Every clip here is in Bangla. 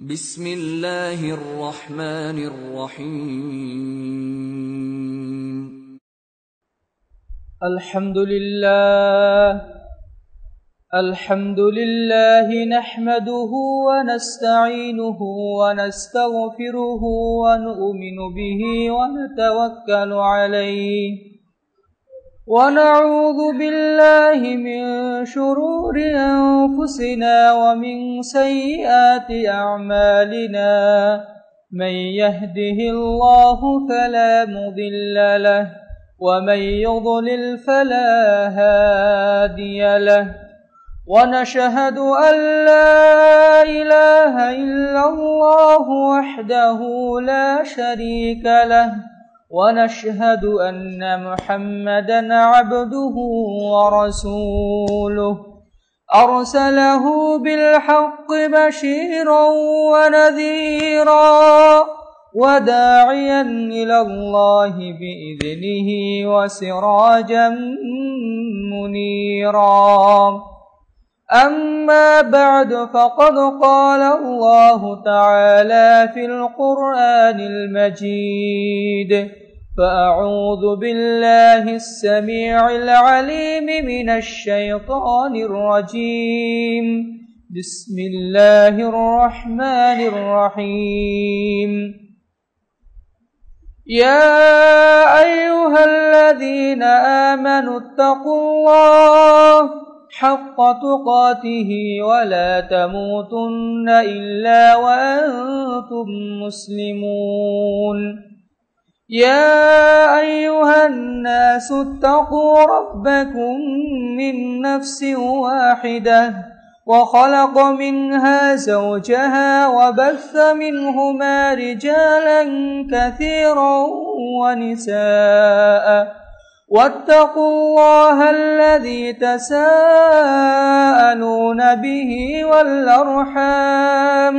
بسم الله الرحمن الرحيم الحمد لله نحمده ونستعينه ونستغفره ونؤمن به ونتوكل عليه ونعوذ بالله من شرور أنفسنا ومن سيئات أعمالنا من يهده الله فلا مضل له ومن يضلل فلا هادي له ونشهد أن لا إله إلا الله وحده لا شريك له ونشهد أن محمدًا عبده ورسوله أرسله بالحق بشيرا ونذيرا وداعيا إلى الله بإذنه وسراجا منيرا أما بعد فقد قال الله تعالى في القرآن المجيد فأعوذ بالله السميع العليم من الشيطان الرجيم بسم الله الرحمن الرحيم يا أيها الذين آمنوا اتقوا الله حق تقاته ولا تموتن إلا وأنتم مسلمون يا أيها الناس اتقوا ربكم من نفس واحدة وخلق منها زوجها وبث منهما رجالا كثيرا ونساء واتقوا الله الذي تساءلون به والأرحام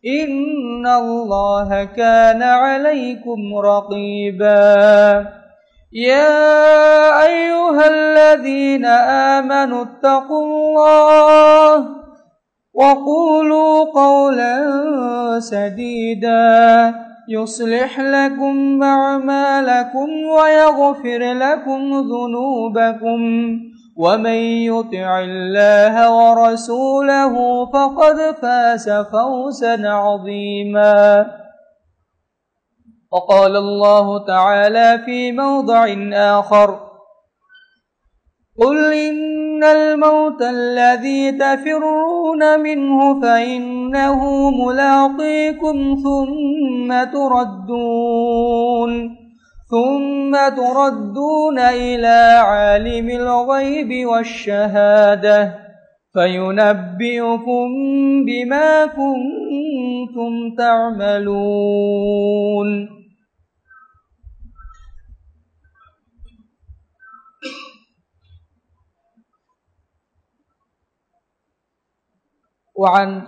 إن الله كان عليكم رقيبا يا أيها الذين آمنوا اتقوا الله وقولوا قولا سديدا يصلح لكم أعمالكم ويغفر لكم ذنوبكم ومن يطع الله ورسوله فقد فاز فوزا عظيما وقال الله تعالى في موضع آخر قل إن الموت الذي تفرون منه فإنه ملاقيكم ثم تردون إلى عالم الغيب والشهادة فينبئكم بما كنتم تعملون وعن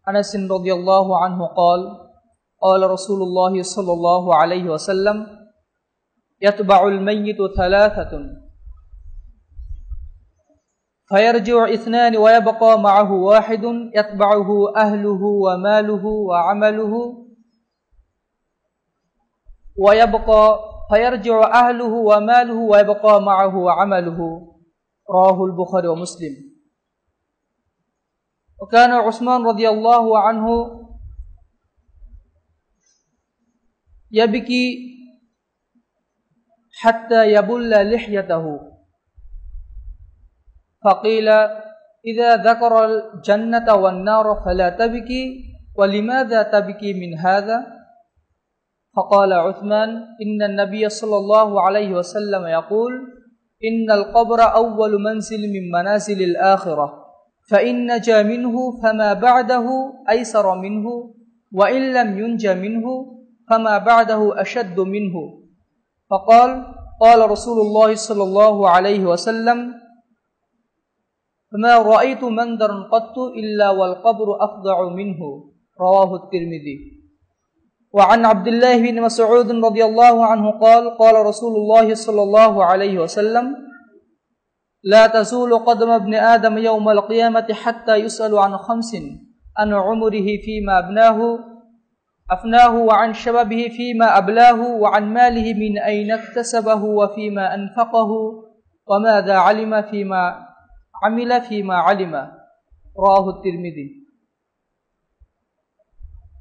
أنس رضي الله عنه قال قال رسول الله صلى الله عليه وسلم يتبع الميت ثلاثة فيرجع اثنان ويبقى معه واحد يتبعه أهله وماله وعمله فيرجع أهله وماله ويبقى معه عمله رواه البخاري ومسلم وكان عثمان رضي الله عنه يبكي حتى يبل لحيته فقيل إذا ذكر الجنة والنار فلا تبكي ولماذا تبكي من هذا فقال عثمان إن النبي صلى الله عليه وسلم يقول إن القبر أول منزل من منازل الآخرة فإن نجا منه فما بعده أيسر منه وإن لم ينج منه فما بعده أشد منه فقال قال رسول الله صلى الله عليه وسلم فما رأيت منظرا قط إلا والقبر أفظع منه رواه الترمذي وعن عبد الله بن مسعود رضي الله عنه قال قال رسول الله صلى الله عليه وسلم لا تزول قدم ابن آدم يوم القيامة حتى يسأل عن 5 عن عمره فيما أفناه وعن شبابه فيما أبلاه وعن ماله من أين اكتسبه وفيما أنفقه وماذا علم فيما عمل فيما علم رواه الترمذي।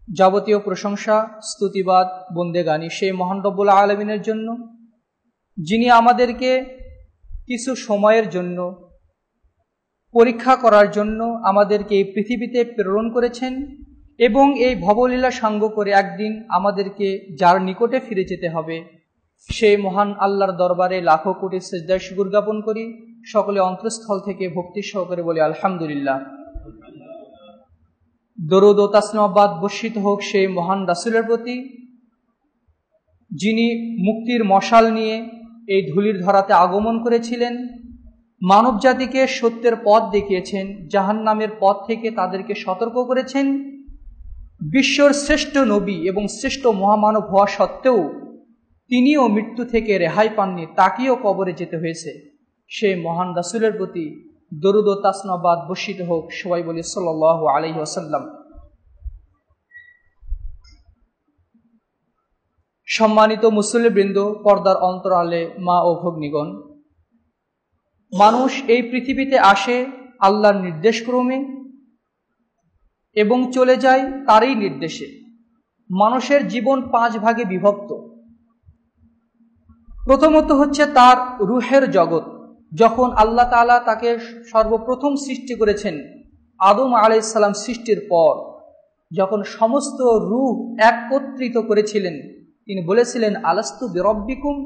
যাবতীয় প্রশংসা স্তুতিবাদ বন্দেগানি সেই মহান রব্বুল আলামিনের জন্য, যিনি আমাদেরকে কিছু সময়ের জন্য পরীক্ষা করার জন্য আমাদেরকে এই পৃথিবীতে প্রেরণ করেছেন এবং এই ভবলীলা সাঙ্গ করে একদিন আমাদেরকে যার নিকটে ফিরে যেতে হবে, সেই মহান আল্লাহর দরবারে লাখো কোটি সিজদায় শুকর জ্ঞাপন করি। সকলে অন্তঃস্থল থেকে ভক্তি সহকারে বলি আলহামদুলিল্লাহ। দরুদ ও তাসলিমাবাদ বর্ষিত হোক সেই মহান রাসূলের প্রতি, যিনি মুক্তির মশাল নিয়ে এই ধুলির ধরাতে আগমন করেছিলেন, মানব জাতিকে সত্যের পথ দেখিয়েছেন, জাহান্নামের পথ থেকে তাদেরকে সতর্ক করেছেন। বিশ্বর শ্রেষ্ঠ নবী এবং শ্রেষ্ঠ মহামানব হওয়া সত্ত্বেও তিনিও মৃত্যু থেকে রেহাই পাননি, তাকেও কবরে যেতে হয়েছে। সেই মহান রাসূলের প্রতি দরুদ ও তাসলিমাবাদ বর্ষিত হোক। সবাই বলি সাল্লাল্লাহু আলাইহি ওয়াসাল্লাম। সম্মানিত মুসল্লিবৃন্দ, পর্দার অন্তরালে মা ও ভগ্নীগণ, মানুষ এই পৃথিবীতে আসে আল্লাহর নির্দেশক্রমে এবং চলে যায় তারই নির্দেশে। মানুষের জীবন 5 ভাগে বিভক্ত। প্রথমত হচ্ছে তার রুহের জগৎ। যখন আল্লাহ তাআলা তাকে সর্বপ্রথম সৃষ্টি করেছেন, আদম আলাইহিস সালাম সৃষ্টির পর যখন সমস্ত রূহ একত্রিত করেছিলেন, তিনি বলেছিলেন আলাস্তু বিরব্বিকুম,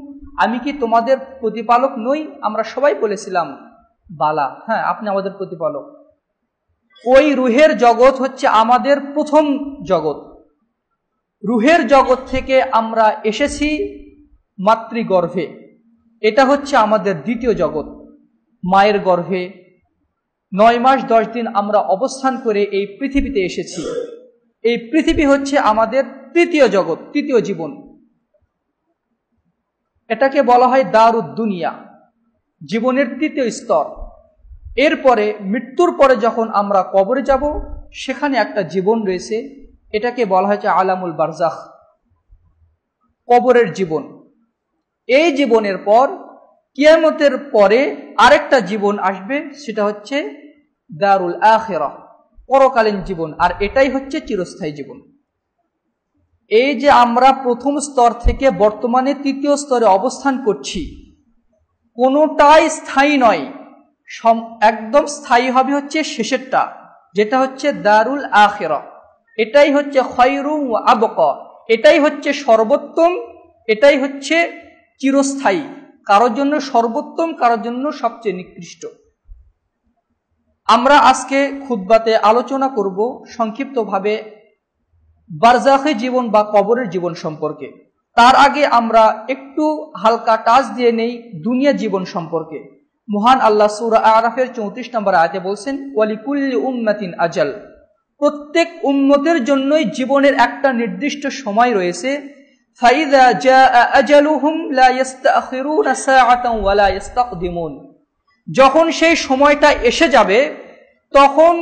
আমি কি তোমাদের প্রতিপালক নই? আমরা সবাই বলেছিলাম বালা, হ্যাঁ আপনি আমাদের প্রতিপালক। ওই রুহের জগৎ হচ্ছে আমাদের প্রথম জগৎ। রুহের জগৎ থেকে আমরা এসেছি মাতৃগর্ভে, এটা হচ্ছে আমাদের দ্বিতীয় জগৎ। মায়ের গর্ভে 9 মাস 10 দিন আমরা অবস্থান করে এই পৃথিবীতে এসেছি। এই পৃথিবী হচ্ছে আমাদের তৃতীয় জগৎ, তৃতীয় জীবন। এটাকে বলা হয় দারুদ দুনিয়া, জীবনের তৃতীয় স্তর। এরপরে মৃত্যুর পরে যখন আমরা কবরে যাব, সেখানে একটা জীবন রয়েছে, এটাকে বলা হয়েছে আলামুল বারজাখ, কবরের জীবন। এই জীবনের পর কিয়ামতের পরে আরেকটা জীবন আসবে, সেটা হচ্ছে দারুল আখিরাহ, পরকালীন জীবন, আর এটাই হচ্ছে চিরস্থায়ী জীবন। এই যে আমরা প্রথম স্তর থেকে বর্তমানে তৃতীয় স্তরে অবস্থান করছি, কোনোটাই স্থায়ী নয়। একদম স্থায়ী হবে হচ্ছে শেষেরটা, যেটা হচ্ছে দারুল আখিরাহ। এটাই হচ্ছে খায়রু ওয়া আবকা, এটাই হচ্ছে সর্বোত্তম, এটাই হচ্ছে চিরস্থায়ী। কারোর জন্য সর্বোত্তম, কারোর জন্য সবচেয়ে নিকৃষ্ট। আমরা আজকে খুতবাতে আলোচনা করব সংক্ষিপ্তভাবে বারজাখী জীবন বা কবরের জীবন সম্পর্কে। তার আগে আমরা একটু হালকা টাচ দিয়ে নেই দুনিয়া জীবন সম্পর্কে। মহান আল্লাহ সূরা আরাফের 34 নম্বর আয়াতে বলছেন, ওয়ালিকুল্লি উম্মাতিন আজাল, প্রত্যেক উম্মতের জন্যই জীবনের একটা নির্দিষ্ট সময় রয়েছে। ফাইযা জাআ আজালুহুম লা ইস্তাখিরুনা সাআতান ওয়া লা ইস্তাকদিমুন, যখন সেই সময়টা এসে যাবে তখন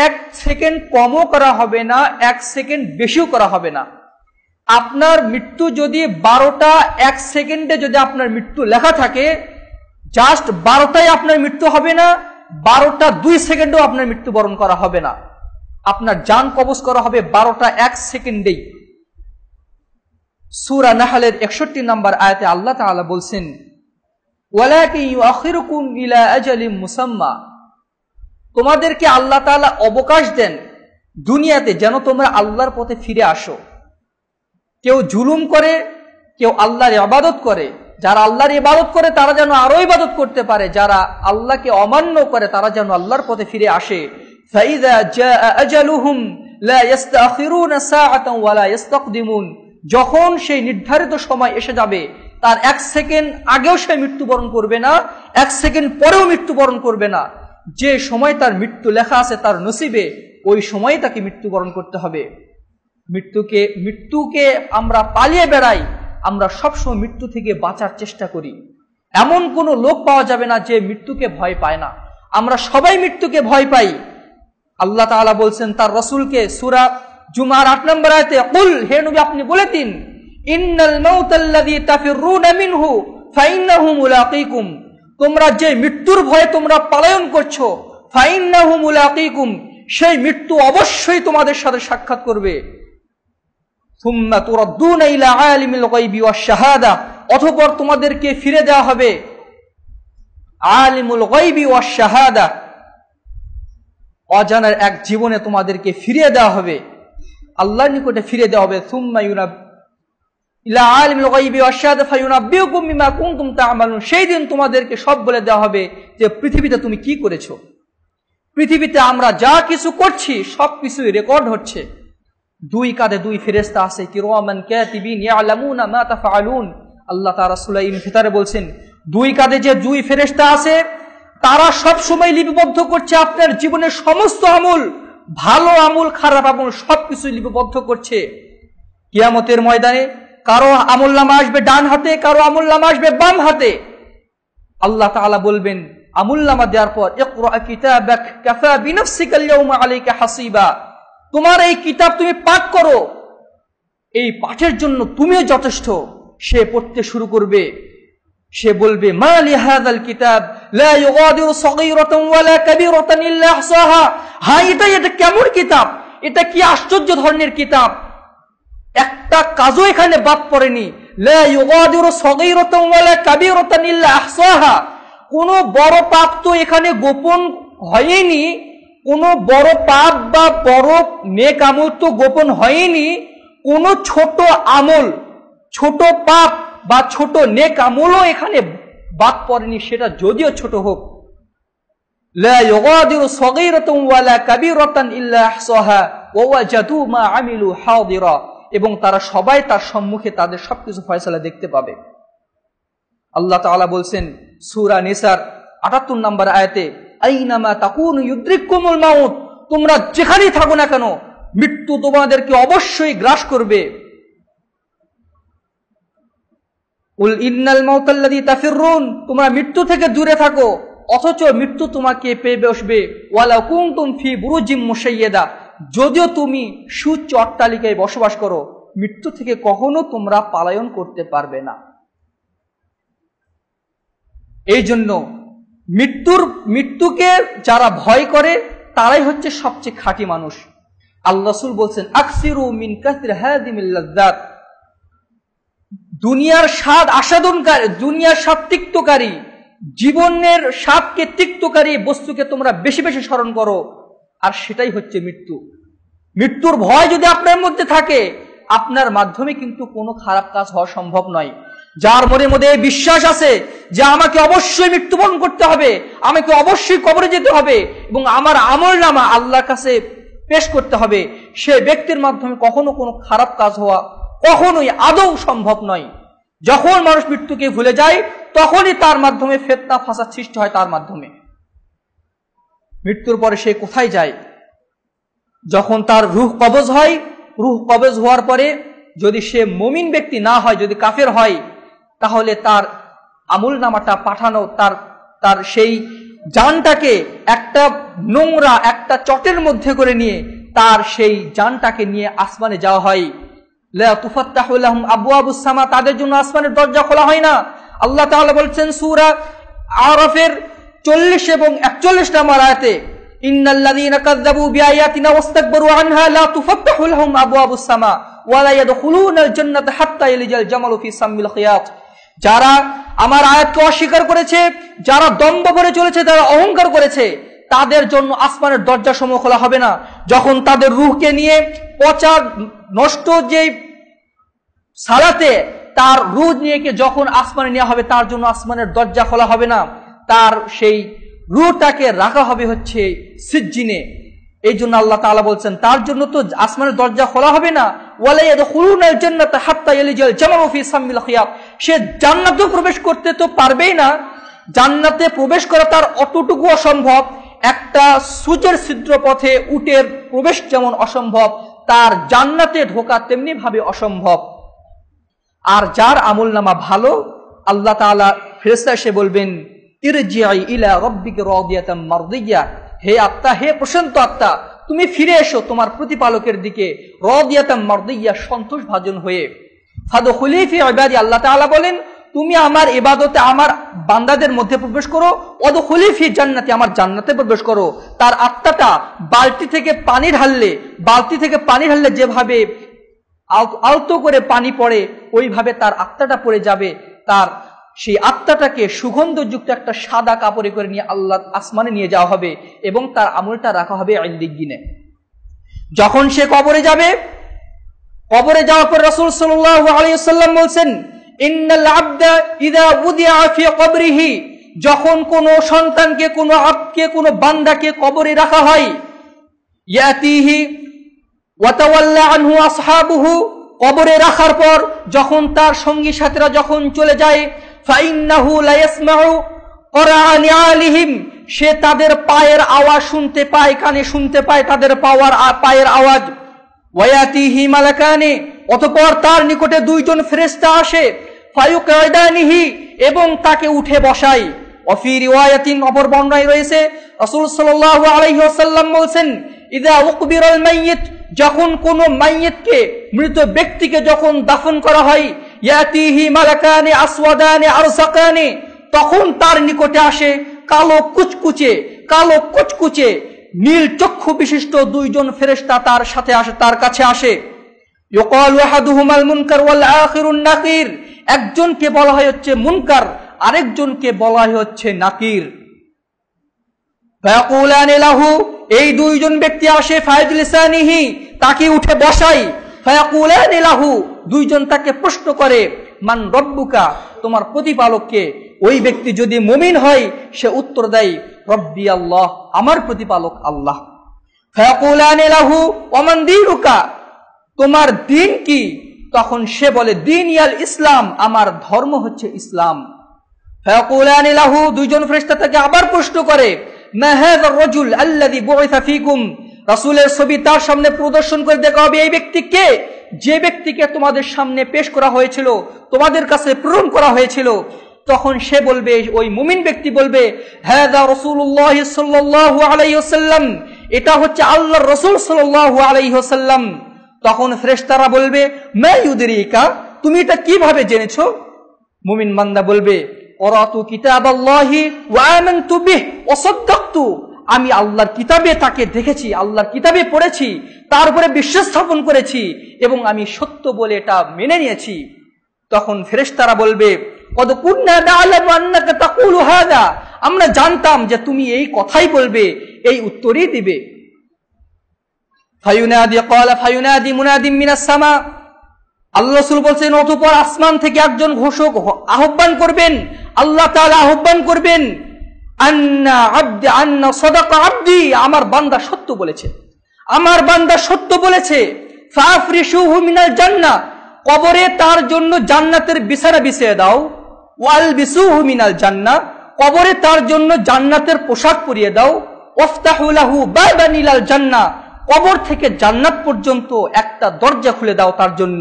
1 সেকেন্ড কমও করা হবে না, 1 সেকেন্ড বেশিও করা হবে না। আপনার মৃত্যু যদি 12টা 1 সেকেন্ডে যদি আপনার মৃত্যু লেখা থাকে, জাস্ট 12টাই আপনার মৃত্যু হবে না, 12টা 2 সেকেন্ডও আপনার মৃত্যুবরণ করা হবে না। আপনার জান কবজ করা হবে 12টা 1 সেকেন্ডেই। সূরা নাহলের 61 নম্বর আয়াতে আল্লাহ তাআলা বলছেন, ওয়ালাকিন ইউআখিরুকুম ইলা আজালিম মুসাম্মা, তোমাদেরকে আল্লাহ তাআলা অবকাশ দেন দুনিয়াতে যেন তোমরা আল্লাহর পথে ফিরে আসো। কেউ জুলুম করে, কেউ আল্লাহর ইবাদত করে। যারা আল্লাহর ইবাদত করে তারা যেন আরো ইবাদত করতে পারে, যারা আল্লাহকে অমান্য করে তারা যেন আল্লাহর পথে ফিরে আসে। ফাইযা জাআ আজালুহুম লা ইস্তাখিরুনা সাআতান ওয়া লা ইস্তাকদিমুন, যখন সেই নির্ধারিত সময় এসে যাবে তার 1 সেকেন্ড আগেও সে মৃত্যুবরণ করবে না, 1 সেকেন্ড পরেও মৃত্যুবরণ করবে না। যে সময় তার মৃত্যু লেখা আছে তার নসিবে, ওই সময় তাকে মৃত্যুবরণ করতে হবে। মৃত্যুকে আমরা পালিয়ে বেড়াই, আমরা সবসময় মৃত্যু থেকে বাঁচার চেষ্টা করি। এমন কোনো লোক পাওয়া যাবে না যে মৃত্যুকে ভয় পায় না। আমরা সবাই মৃত্যুকে ভয় পাই। আল্লাহ তাআলা বলছেন তার রাসূলকে সূরা জুমার 8 নম্বর আয়াতে, কুল, হে নবী আপনি বলে দিন, ইন্নাল মাউতাল্লাযী তাফিররুনা মিনহু ফাইন্নাহু মুলাকীকুম, তোমরা যে মৃত্যুর ভয়ে তোমরা পলায়ন করছো, ফাইন্নাহু মুলাকীকুম, সেই মৃত্যু অবশ্যই তোমাদের সাথে সাক্ষাৎ করবে। সুম্মা তুরাদ্দুনা ইলা আলিমিল গায়বি ওয়াশ শাহাদা, অতঃপর তোমাদেরকে ফিরে দেওয়া হবে আলিমুল গায়বি ওয়াশ শাহাদা, অজানার এক জীবনে তোমাদেরকে ফিরিয়ে দেওয়া হবে, আল্লাহর নিকটে ফিরে দেওয়া হবে। সুম্মা ইলা আলিমিল গায়বি ওয়াশ শাহাদা ফায়ুনাব্বিউকুম বিমা কুনতুম তা'মালুন, সেই দিন তোমাদেরকে সব বলে দেওয়া হবে যে পৃথিবীতে তুমি কি করেছো। পৃথিবীতে আমরা যা কিছু করছি সবকিছুই রেকর্ড হচ্ছে। দুই কাঁধে দুই ফেরেশতা আছে, কিরামান কাতিবিন ইয়ালামুনা মা তাফআলুন। আল্লাহ তাআলা সূরা ইনফিতারে বলছেন, দুই কাঁধে যে দুই ফেরেশতা আছে তারা সব সময় লিপিবদ্ধ করছে আপনার জীবনের সমস্ত আমল, ভালো আমল খারাপ আমল সবকিছু লিপিবদ্ধ করছে। কিয়ামতের ময়দানে কারো আমলনামা আসবে ডান হাতে, কারো আমলনামা আসবে বাম হাতে। আল্লাহ তাআলা বলবেন আমলনামা দেওয়ার পর, ইকরা কিতাবাক কাফা বিনাফসিকা আল-ইয়াওমা আলাইকা হাসিবা, তোমার এই কিতাব তুমি পাঠ করো, এই পাঠের জন্য তুমিও যথেষ্ট। সে পড়তে শুরু করবে, সে বলবে মা লিহাযাল কিতাব লা ইউগাদিরু সাগীরাতান ওয়ালা কাবীরাতান ইল্লা আহসাহা, হ্যাঁ এটা কেমন কিতাব, এটা কি আশ্চর্য ধরনের কিতাব, একটা কাজও এখানে বাদ পড়েনি। লা ইউগাদিরু সাগীরাতান ওয়ালা কাবীরাতান ইল্লা আহসাহা, কোন বড় পাপ তো এখানে গোপন হয়নি, কোন বড় পাপ বা বড় নেক আমল তো গোপন হয়নি, কোন ছোট আমল, ছোট পাপ বা ছোট নেক আমলও এখানে বাদ পড়েনি, সেটা যদিও ছোট হোক। লা ইউগাদিরু সাগীরাতান ওয়ালা কাবীরাতান ইল্লা আহসাহা ওয়া ওয়াজাদু মা আমিলু হাদিরা, এবং তারা সবাই তার সম্মুখে তাদের সবকিছু ফয়সালা দেখতে পাবে। আল্লাহ তাআলা বলছেন সূরা নিসার ৭৮ নম্বর আয়াতে, আইনামা তাকুনু ইউদরিকুমুল মাউত, তোমরা যেখানেই থাকো না কেন মৃত্যু তোমাদেরকে অবশ্যই গ্রাস করবে। কুল ইন্নাল মাউতাল্লাযী তাফিররুন, তোমরা মৃত্যু থেকে দূরে থাকো, অথচ মৃত্যু তোমাকে পেয়ে বসবে। ওয়ালা কুনতুম ফি বুরুজিম মুশাইয়াদা, যদিও তুমি সুউচ্চ অট্টালিকায় বসবাস করো, মৃত্যু থেকে কখনো তোমরা পলায়ন করতে পারবে না। এই জন্য মৃত্যুকে যারা ভয় করে তারাই হচ্ছে সবচেয়ে খাঁটি মানুষ। আল্লাহ রাসূল বলছেন আকসিরু মিন কাসরি হাদিমিল লাযযাত, দুনিয়ার স্বাদ আস্বাদনকারী, দুনিয়ার স্বাদ তিক্তকারী, জীবনের স্বাদকে তিক্তকারী বস্তুকে তোমরা বেশি বেশি স্মরণ করো, আর সেটাই হচ্ছে মৃত্যু। মৃত্যুর ভয় যদি আপনার মধ্যে থাকে, আপনার মাধ্যমে কিন্তু কোনো খারাপ কাজ হওয়া সম্ভব নয়। যার মনের মধ্যে বিশ্বাস আছে যে আমাকে অবশ্যই মৃত্যুবরণ করতে হবে, আমাকে অবশ্যই কবরে যেতে হবে এবং আমার আমলনামা আল্লাহর কাছে পেশ করতে হবে, সে ব্যক্তির মাধ্যমে কখনো কোনো খারাপ কাজ হওয়া কখনোই আদৌ সম্ভব নয়। যখন মানুষ মৃত্যুকে ভুলে যায় তখনই তার মাধ্যমে ফিতনা ফাসাদ সৃষ্টি হয়। তার মাধ্যমে মৃত্যুর পরে সে কোথায় যায়? যখন তার রূহ কবজ হয়, রূহ কবজ হওয়ার পরে যদি সে মুমিন ব্যক্তি না হয়, যদি কাফের হয়, তাহলে তার আমলনামাটা পাঠানো, তার সেই জানটাকে একটা নোংরা একটা চটের মধ্যে করে নিয়ে তার সেই জানটাকে নিয়ে আসমানে যাওয়া হয়। লা তুফাত্তাহু লাহুম আবওয়াবুস সামা, তাদের জন্য আসমানের দরজা খোলা হয় না। আল্লাহ তাআলা বলছেন সূরা আরাফের 40 এবং 41 নম্বর আয়াতে, ইন্নাল্লাযীনা কাযযাবু বিআয়াতিনা ওয়াস্তাকবারু আনহা লা তুফাত্তাহু লাহুম আবওয়াবুস সামা ওয়া লা ইয়াদখুলুনাল জান্নাতা হাত্তা ইয়ালিজাল জামালু ফি সাম্মিল খিয়াত, যারা আমার আয়াতকে অস্বীকার করেছে, যারা দম্ভ করে চলেছে, যারা অহংকার করেছে, তাদের জন্য আসমানের দরজা সমূহ খোলা হবে না। যখন তাদের রূহকে নিয়ে পচা নষ্ট যে সালাতে তার রূহ নিয়ে যখন আসমানে নেওয়া হবে, তার জন্য আসমানের দরজা খোলা হবে না, তার সেই রূহটাকে রাখা হবে হচ্ছে সিজ্জিনে। এই জন্য আল্লাহ তাআলা বলছেন তার জন্য তো আসমানের দরজা খোলা হবে না। ওয়ালা ইয়াদখুলুনাল জান্নাতা হাত্তা ইয়ালিজাল জামালু ফি সাম্মিল খিয়াত, সে জান্নাতে প্রবেশ করতে তো পারবেই না। জান্নাতে প্রবেশ করা তার অতটুকু অসম্ভব, একটা সূচের ছিদ্র পথে উটের প্রবেশ যেমন অসম্ভব, তার জান্নাতে ঢোকা তেমনি ভাবে অসম্ভব। আর যার আমলনামা ভালো, আল্লাহ তাআলা ফেরেশতা এসে বলবেন ইরজিই ইলা রাব্বিকা রাদিয়াতাম মারদিয়া, হে আত্মা, হে প্রশান্ত আত্মা, তুমি ফিরে এসো তোমার প্রতিপালকের দিকে রাদিয়াতাম মারদিয়া, সন্তোষভাজন হয়ে। ফাদখুলি ফি ইবাদি, আল্লাহ তাআলা বলেন তুমি আমার ইবাদতে আমার বান্দাদের মধ্যে প্রবেশ করো। ওয়াদখুলি ফি জান্নাতি, আমার জান্নাতে প্রবেশ করো। তার আত্মাটা বালতি থেকে পানি ঢাললে যেভাবে আলতো করে পানি পড়ে ওইভাবে তার আত্মাটা পড়ে যাবে। তার সেই আত্মাটাকে সুগন্ধযুক্ত একটা সাদা কাপড়ে করে নিয়ে আল্লাহ আসমানে নিয়ে যাওয়া হবে এবং তার আমলটা রাখা হবে ইল্লিয়িনে। যখন সে কবরে যাবে, কবরে যাওয়ার পর রাসূল সাল্লাল্লাহু আলাইহি ওয়াসাল্লাম বলেন, ইন্নাল আবদা ইযা উদিআ ফি কবরিহি, যখন কোন সন্তানকে, কোন আবদকে, কোন বান্দাকে কবরে রাখা হয়, ইয়াতিহি ওয়া তাওয়াল্লা আনহু আসহাবুহু, কবরে রাখার পর যখন তার সঙ্গী সাথীরা যখন চলে যায়, ফাইন্নাহু লা ইয়াসমাউ করাআনি আলিহিম, সে তাদের পায়ের আওয়াজ শুনতে পায়, কানে শুনতে পায় তাদের পায়ের আওয়াজ। ওয়ায়াতিহি মালাকানি, অতঃপর তার নিকটে দুইজন ফেরেশতা আসে, ফায়ুকাইদানিহি, এবং তাকে উঠে বসায়। ওয়াফি রিওয়ায়াতিন, অপর বর্ণনায় রয়েছে রাসূল সাল্লাল্লাহু আলাইহি ওয়াসাল্লাম বলেন, ইযা উকবিরাল মাইয়িত, যখন কোন মাইয়িতকে, মৃত ব্যক্তিকে যখন দাফন করা হয়, ইয়াতিহি মালাকানি আসওয়াদানি আরসাকানি, তখন তার নিকটে আসে কালো কুচকুচে নীল চক্ষু বিশিষ্ট দুইজন ফেরেশতা তার সাথে আসে, তার কাছে আসে। ইউকালু আহাদুহুমাল মুনকার ওয়াল আখিরুন নাকির, একজনকে বলা হয় হচ্ছে মুনকার, আরেকজনকে বলা হয় হচ্ছে নাকির। ফায়াকুলানি লাহু, এই দুইজন ব্যক্তি আসে, ফায়াজলিসানিহি, তাকে উঠে বসায়। ফায়াকুলানি লাহু, দুইজন তাকে প্রশ্ন করে, মান রব্বুকা, তোমার প্রতিপালক কে? ওই ব্যক্তি যদি মুমিন হয় সে উত্তর দেয়, রব্বি আল্লাহ, আমার প্রতিপালক আল্লাহ। ফায়াকুলানি লাহু ওমান দীনুকা, তোমার দিন কি? তখন সে বলে, দিন ইয়াল ইসলাম, আমার ধর্ম হচ্ছে ইসলাম। ফায়াকুলানি লাহু, দুইজন ফেরেশতা তাকে আবার প্রশ্ন করে, মা হাযার রাজুল আল্লাযী বুইসা ফীকুম, রাসূলের ছবি তার সামনে প্রদর্শন করে দেখা হবে, এই ব্যক্তি কে? যে ব্যক্তিকে তোমাদের সামনে পেশ করা হয়েছিল, তোমাদের কাছে প্রেরণ করা হয়েছিল। তখন সে বলবে, ওই মুমিন ব্যক্তি বলবে, হাযা রাসূলুল্লাহ সাল্লাল্লাহু আলাইহি ওয়াসাল্লাম, এটা হচ্ছে আল্লাহর রাসূল সাল্লাল্লাহু আলাইহি ওয়াসাল্লাম। তখন ফেরেশতারা বলবে, মা ইউদরিকা, তুমি এটা কিভাবে জেনেছো? মুমিন বান্দা বলবে, ক্বরাতু কিতাবাল্লাহি ওয়া আমানতু বিহি ওয়া সাদ্দাকতু, আমি আল্লাহর কিতাবে তাকে দেখেছি, আল্লাহর কিতাবে পড়েছি, তার উপরে বিশ্বাস স্থাপন করেছি এবং আমি সত্য বলে এটা মেনে নিয়েছি। তখন ফেরেশতারা বলবে, কদ কুন্না না'লামু আন্নাকা তাকুলু হাযা, আমরা জানতাম যে তুমি এই কথাই বলবে, এই উত্তরই দিবে। ফায়ুনাদি মুনাদিম মিনাস সামা, আল্লাহ রাসূল বলেন, অতঃপর আসমান থেকে একজন ঘোষক আহ্বান করবেন, আল্লাহ তাআলা আহ্বান করবেন, আন্না আবদি আন্না সাদাকা আবদি, আমার বান্দা সত্য বলেছে, আমার বান্দা সত্য বলেছে। ফাফরিশুহু মিনাল জান্নাহ, কবরে তার জন্য জান্নাতের বিছানা বিছিয়ে দাও। ওয়ালবিসুহু মিনাল জান্নাহ, কবরে তার জন্য জান্নাতের পোশাক পরিয়ে দাও। ওয়াফতাহু লাহু বাবান ইলাল জান্নাহ, কবর থেকে জান্নাত পর্যন্ত একটা দরজা খুলে দাও তার জন্য।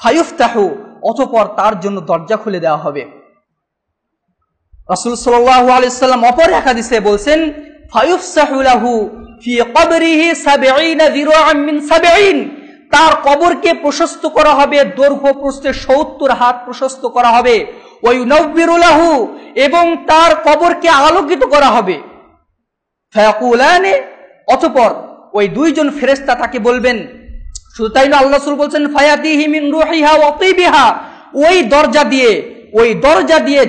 ফায়ুফতাহু, অতঃপর তার জন্য দরজা খুলে দেওয়া হবে। রাসূল সাল্লাল্লাহু আলাইহি ওয়াসাল্লাম অপর এক হাদিসে বলেন, ফায়ুফসাহু লাহু ফি কবরিহি ৭০ যিরাআন মিন ৭০, তার কবরকে প্রশস্ত করা হবে, দৈর্ঘ্য প্রস্থে ৭০ হাত প্রশস্ত করা হবে। ওয়া ইউনাব্বিরু লাহু, এবং তার কবরকে আলোকিত করা হবে। ফায়াকুলানি, অতঃপর ওই দুইজন ফেরেশতা তাকে বলবেন, শুধু তাই না, আল্লাহ রাসূল বলেন, ফায়াতিহি মিন রূহিহা ওয়া তিবিহা, ওই দরজা দিয়ে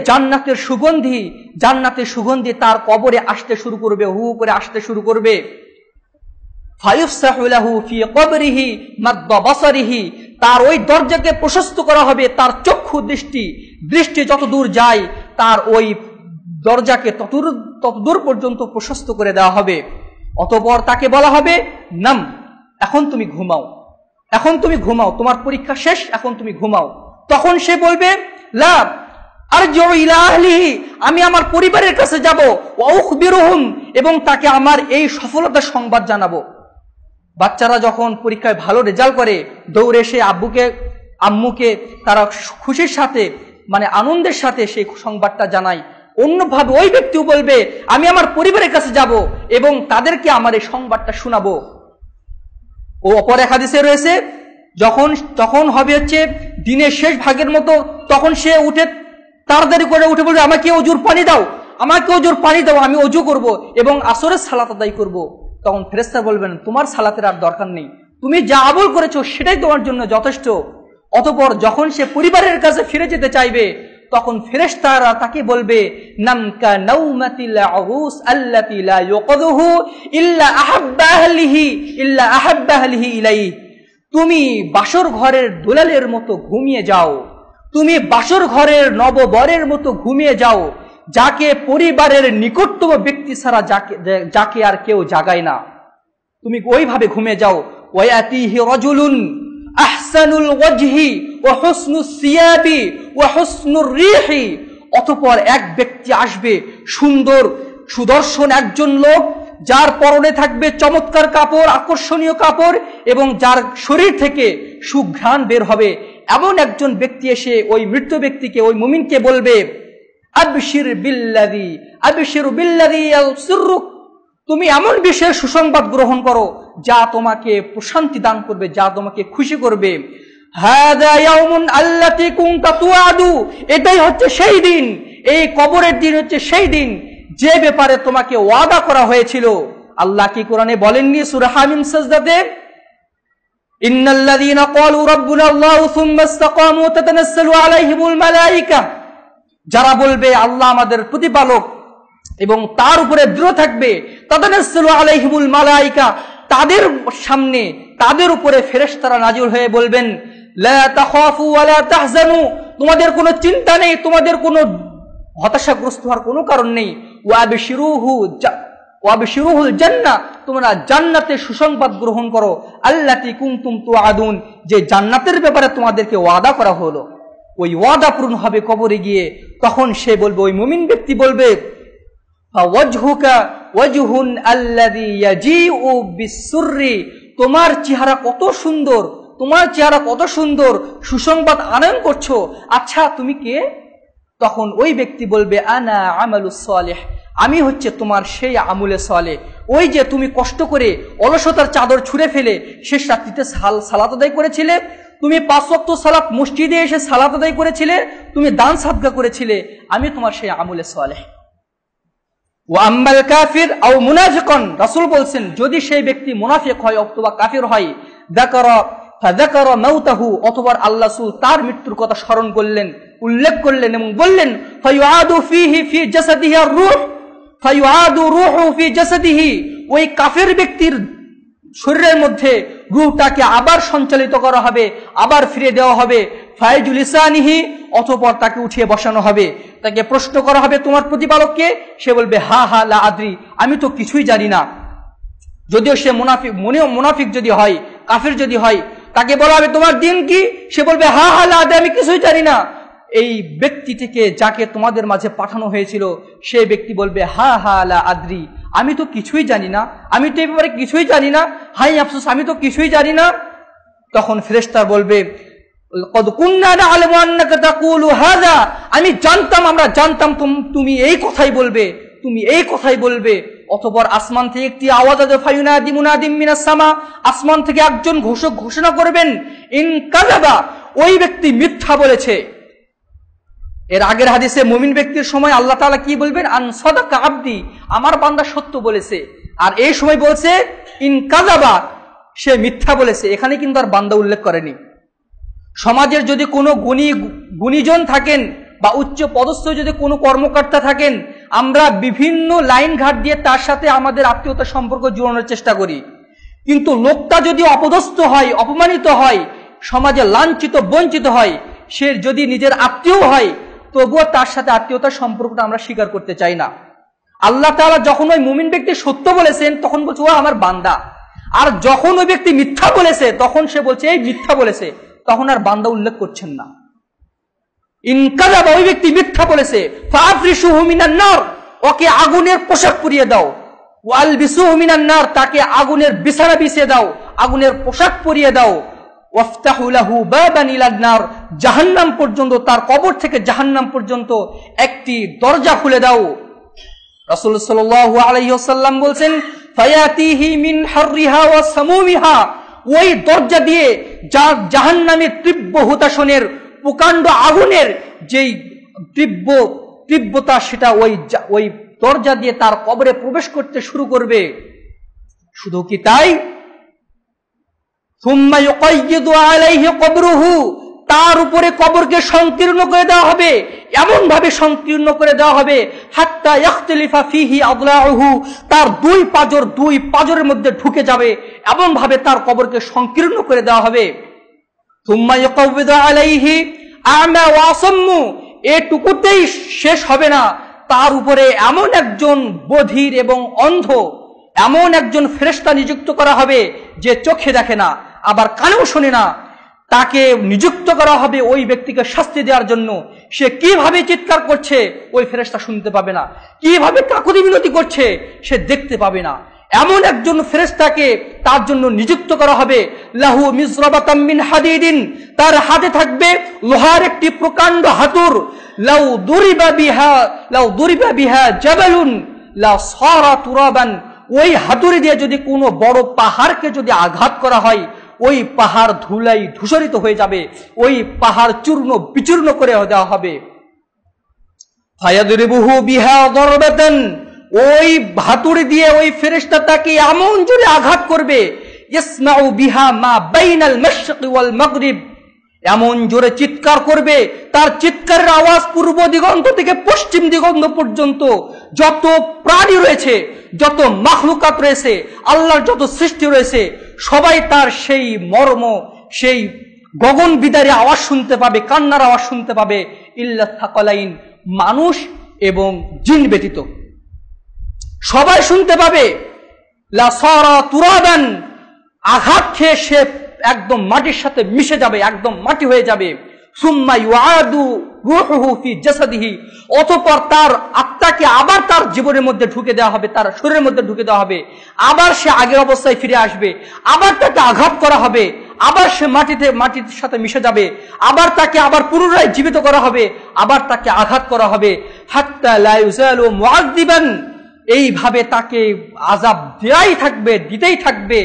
জান্নাতের সুগন্ধি তার কবরে আসতে শুরু করবে, হু করে আসতে শুরু করবে। ফায়ুফসাহু লাহু ফি কবরিহি মাদ্দা বাসারিহি, তার ওই দরজাকে প্রশস্ত করা হবে, তার চক্ষু দৃষ্টি যত দূর যায় তার ওই দরজাকে ততদূর পর্যন্ত প্রশস্ত করে দেওয়া হবে। অতঃপর তাকে বলা হবে, নাম, এখন তুমি ঘুমাও, তোমার পরীক্ষা শেষ, এখন তুমি ঘুমাও। তখন সে বলবে, লা আরজিউ ইলা আহলিহি, আমি আমার পরিবারের কাছে যাব। ওয়া উখবিরুহুম, এবং তাকে আমার এই সফলতার সংবাদ জানাবো। বাচ্চারা যখন পরীক্ষায় ভালো রেজাল্ট করে দৌড়ে এসে আম্মুকে তারা খুশির সাথে, মানে আনন্দের সাথে সেই সংবাদটা জানায়। অন্যভাবে ওই ব্যক্তিও বলবে, আমি আমার পরিবারের কাছে যাব এবং তাদেরকে আমার এই সংবাদটা শোনাবো। ও অপর এক হাদিসে রয়েছে যখন হবে হচ্ছে দিনের শেষ ভাগের মতো, তখন সে উঠে তাড়াতাড়ি করে উঠে বলবে, আমাকে অজুর পানি দাও, আমাকে অজুর পানি দাও, আমি অজু করব এবং আসরের সালাত আদায় করব। তখন ফেরেশতা বলবেন, তোমার সালাতের আর দরকার নেই, তুমি যা আমল করেছো সেটাই তোমার জন্য যথেষ্ট। অতঃপর যখন সে পরিবারের কাছে ফিরে যেতে চাইবে, তখন ফেরেশতারা তাকে বলবে, নামকা নাউমাতিল আরুস আল্লাতী লা ইয়াকুযুহু ইল্লা আহাব্বা আহলিহি ইলাইহি। তুমি বাসর ঘরের দুলালের মতো ঘুমিয়ে যাও, তুমি বাসর ঘরের নববরের মতো ঘুমিয়ে যাও, যাকে পরিবারের নিকটতম ব্যক্তি ছাড়া যাকে আর কেউ জাগায় না, তুমি ওইভাবে ঘুমিয়ে যাও। ওয়ায়াতিহি রাজুলুন আহসানুল ওয়াজহি ওয়া হুসনুস সিয়াবি ওয়া হুসনুর রিহি। অতঃপর এক ব্যক্তি আসবে, সুন্দর সুদর্শন একজন লোক, যার পরনে থাকবে চমৎকার কাপড়, আকর্ষণীয় কাপড়, এবং যার শরীর থেকে সুঘ্রাণ বের হবে। এমন একজন ব্যক্তি এসে ওই মৃত ব্যক্তিকে, ওই মুমিনকে বলবে, আবশির বিল্লাযী ইয়াসুররুক, তুমি এমন বিষয়ের সুসংবাদ গ্রহণ করো যা তোমাকে প্রশান্তি দান করবে, যা তোমাকে খুশি করবে। হাযা ইয়াউমুন আল্লাতী কুনতা তুআদু, এটাই হচ্ছে সেই দিন, এই কবরের দিন হচ্ছে সেই দিন যে ব্যাপারে তোমাকে ওয়াদা করা হয়েছিল। আল্লাহ কি কোরআনে বলেননি সূরা হামিম সাজদাতে, ইন্নাল্লাযীনা ক্বালু রাব্বুনা আল্লাহু সুম্মা ইসতাকামু তাতানাসসালু আলাইহিমুল মালায়েকা, যারা বলবে আল্লাহ আমাদের প্রতিপালক এবং তার উপরে দৃঢ় থাকবে, তাতানাসসালু আলাইহিমুল মালায়েকা, তাদের সামনে তাদের উপরে ফেরেশতারা নাজিল হয়ে বলবেন, লা তাখাফু ওয়া লা তাহজানু, তোমাদের কোনো চিন্তা নেই, তোমাদের কোনো হতাশাগ্রস্ত হওয়ার কোনো কারণ নেই। ওয়াবশিরুহুল জান্নাহ, তোমরা জান্নাতের সুসংবাদ গ্রহণ করো। আল্লাতী কুনতুম তুআদুন, যে জান্নাতের ব্যাপারে তোমাদেরকে ওয়াদা করা হলো, ওই ওয়াদা পূরণ হবে কবরে গিয়ে। তখন সে বলবে, ওই মুমিন ব্যক্তি বলবে, ফাওয়াজহুকা ওয়াজহুন আল্লাযী ইয়াজিউ বিসসুররি, তোমার চেহারা কত সুন্দর, তোমার চেহারা কত সুন্দর, সুসংবাদ আনয়ন করছো, আচ্ছা তুমি কে? তখন ওই ব্যক্তি বলবে, আনা আমালুস সালিহ, আমি হচ্ছে তোমার সেই আমলে সালেহ, ওই যে তুমি কষ্ট করে অলসতার চাদর ছুঁড়ে ফেলে শেষ রাত্রিতে সালাত আদায় করেছিলে, তুমি 5 ওয়াক্ত সালাত মসজিদে এসে সালাত আদায় করেছিলে, তুমি দান সাদকা করেছিলে, আমি তোমার সেই আমলে সালেহ। ওয়া আম্মাল কাফির আও মুনাফিকুন, রাসূল বলছেন যদি সেই ব্যক্তি মুনাফিক হয় অথবা কাফির হয়, ফাযাকারা মাউতাহু, অথবা আল্লাহ রাসূল তার মৃত্যুর কথা স্মরণ করলেন, উল্লেখ করলেন এবং বললেন, ফায়ুআদু ফিহি ফি জাসাদিহি আর-রূহ, ফায়ুআদু রূহু ফি জাসাদিহি, ওই কাফের ব্যক্তির শরীরের মধ্যে রূহটাকে আবার সঞ্চালিত করা হবে, আবার ফিরে দেওয়া হবে। ফায়জুলিসানিহি, অতঃপর তাকে উঠিয়ে বসানো হবে, তাকে প্রশ্ন করা হবে, তোমার প্রতিপালককে? সে বলবে, হা হা লা আদ্রি, আমি তো কিছুই জানি না। যদিও সে মুনাফিক, মনেও মুনাফিক যদি হয়, কাফির যদি হয়, তাকে বলা হবে, তোমার দিন কি? সে বলবে, হা হা লা আদ্রি, আমি কিছুই জানি না। এই ব্যক্তিটিকে যাকে তোমাদের মাঝে পাঠানো হয়েছিল, সেই ব্যক্তি বলবে, হা হা লা আদ্রি, আমি তো কিছুই জানি না, আমি তো এই ব্যাপারে কিছুই জানি না, হাই আফসোস, আমি তো কিছুই জানি না। তখন ফেরেশতা বলবে, কদ কুননা না'লামু আন্নাকা তাকুলু হাযা, আমি জানতাম, আমরা জানতাম তুমি এই কথাই বলবে, তুমি এই কথাই বলবে। অতঃপর আসমান থেকে একটি আওয়াজ আসবে, ফায়ুনাদি মুনাদিম মিনাস সামা, আসমান থেকে একজন ঘোষক ঘোষণা করবেন, ইন কাযাবা, ওই ব্যক্তি মিথ্যা বলেছে। এর আগের হাদিসে মুমিন ব্যক্তির সময় আল্লাহ তাআলা কি বলবেন, আন সাদাকা আবদি, আমার বান্দা সত্য বলেছে। আর এই সময় বলছে ইন কাযাবা, সে মিথ্যা বলেছে। এখানে কিন্তু আর বান্দা উল্লেখ করেনি। সমাজের যদি কোনো গুণীজন থাকেন বা উচ্চ পদস্থ যদি কোনো কর্মকর্তা থাকেন, আমরা বিভিন্ন লাইন ঘাট দিয়ে তার সাথে আমাদের আত্মীয়তার সম্পর্ক জোড়ানোর চেষ্টা করি, কিন্তু লোকটা যদি অপদস্থ হয়, অপমানিত হয়, সমাজে লাঞ্ছিত বঞ্চিত হয়, সে যদি নিজের আত্মীয় হয়, তবুও তার সাথে আত্মীয়তার সম্পর্কটা আমরা স্বীকার করতে চাই না। আল্লাহ তাআলা যখন ওই মুমিন ব্যক্তি সত্য বলেছেন, তখন বলছে ও আমার বান্দা, আর যখন ওই ব্যক্তি মিথ্যা বলেছে, তখন সে বলছে এই মিথ্যা বলেছে, তখন আর বান্দা উল্লেখ করছেন না। ইন কাযাবা, ওই ব্যক্তি মিথ্যা বলেছে, ফাআফরিশুহু মিনান নার, ওকে আগুনের পোশাক পরিয়ে দাও, ওয়ালবিসুহু মিনান নার, তাকে আগুনের বিছানা বিছিয়ে দাও, আগুনের পোশাক পরিয়ে দাও, ওয়াফতাহু লাহু বাবান ইলান নার, জাহান্নাম পর্যন্ত, তার কবর থেকে জাহান্নাম পর্যন্ত একটি দরজা খুলে দাও। রাসূল সাল্লাল্লাহু আলাইহি ওয়াসাল্লাম বলছেন, ফায়াতিহি মিন হাররিহা ওয়া সামুমিহা, ওই দরজা দিয়ে জাহান্নামের তীব্র হুতাশনের প্রকাণ্ড আগুনের যেই তীব্রতা সেটা ওই দরজা দিয়ে তার কবরে প্রবেশ করতে শুরু করবে। শুধু কি তাই, সুম্মা ইউকাইয়িদু আলাইহি কবরুহু, তার উপরে কবরকে সংকীর্ণ করে দেওয়া হবে, এমন ভাবে সংকীর্ণ করে দেওয়া হবে হাত্তা ইয়াখতালিফা ফিহি আদলাউহু, তার দুই পাঁজরের মধ্যে ঢুকে যাবে, এমন ভাবে তার কবরকে সংকীর্ণ করে দেওয়া হবে। সুম্মা ইউকাউযিদু আলাইহি আ'মা ওয়া আসাম্মু, এটুকুতেই শেষ হবে না, তার উপরে এমন একজন বধির এবং অন্ধ, এমন একজন ফেরেশতা নিযুক্ত করা হবে যে চোখে দেখে না, আবার কানেও শোনে না, তাকে নিযুক্ত করা হবে ওই ব্যক্তিকে শাস্তি দেওয়ার জন্য। সে কিভাবে চিৎকার করছে ওই ফেরেশতা শুনতে পাবে না, কিভাবে কাকুতি মিনতি করছে সে দেখতে পাবে না। এমন একজন ফেরেশতাকে তার জন্য নিযুক্ত করা হবে। লাহু মিজরাবাতাম মিন হাদিদিন, তার হাতে থাকবে লোহার একটি প্রকাণ্ড হাতুর। লাউ দুরিবা বিহা জাবালুন লা সারা তুরাবান, ওই হাতুড়ি দিয়ে যদি কোনো বড় পাহাড়কে যদি আঘাত করা হয়, ওই পাহাড় ধুলাই ধূসরিত হয়ে যাবে, ওই পাহাড় চূর্ণ বিচূর্ণ করে দেওয়া হবে। ফায়াদরিবুহু বিহা দরবাতান, ওই হাতুড়ি দিয়ে ওই ফেরেশতা তাকে এমন জোরে আঘাত করবে, ইসমাউ বিহা মা বাইনাল মাশরিক ওয়াল মাগরিব, এমন জোরে চিৎকার করবে, তার চিৎকারের আওয়াজ পূর্ব দিগন্ত থেকে পশ্চিম দিগন্ত পর্যন্ত যত প্রাণী রয়েছে, যত মাখলুকাত রয়েছে, আল্লাহর যত সৃষ্টি রয়েছে, সবাই তার সেই মর্ম, সেই গগন বিদারী আওয়াজ শুনতে পাবে, কান্নার আওয়াজ শুনতে পাবে, ইল্লা থাকালাইন, মানুষ এবং জিন ব্যতীত সবাই শুনতে পাবে। লা সারা তুরাবান, আঘাত খেয়ে সে একদম মাটির সাথে মিশে যাবে, একদম মাটি হয়ে যাবে। সুম্মা ইউআদু রূহুহু ফি জাসাদিহি, অতঃপর তার আত্মাকে আবার তার জীবনের মধ্যে ঢুকে দেওয়া হবে, তার শরীরের মধ্যে ঢুকে দেওয়া হবে, আবার সে আগের অবস্থায় ফিরে আসবে, আবার তাকে আঘাত করা হবে, আবার সে মাটির সাথে মিশে যাবে, আবার তাকে আবার পুনরায় জীবিত করা হবে, আবার তাকে আঘাত করা হবে। হাত্তা লা ইউযালু মুআযযিবান, এইভাবে তাকে আযাব দিতেই থাকবে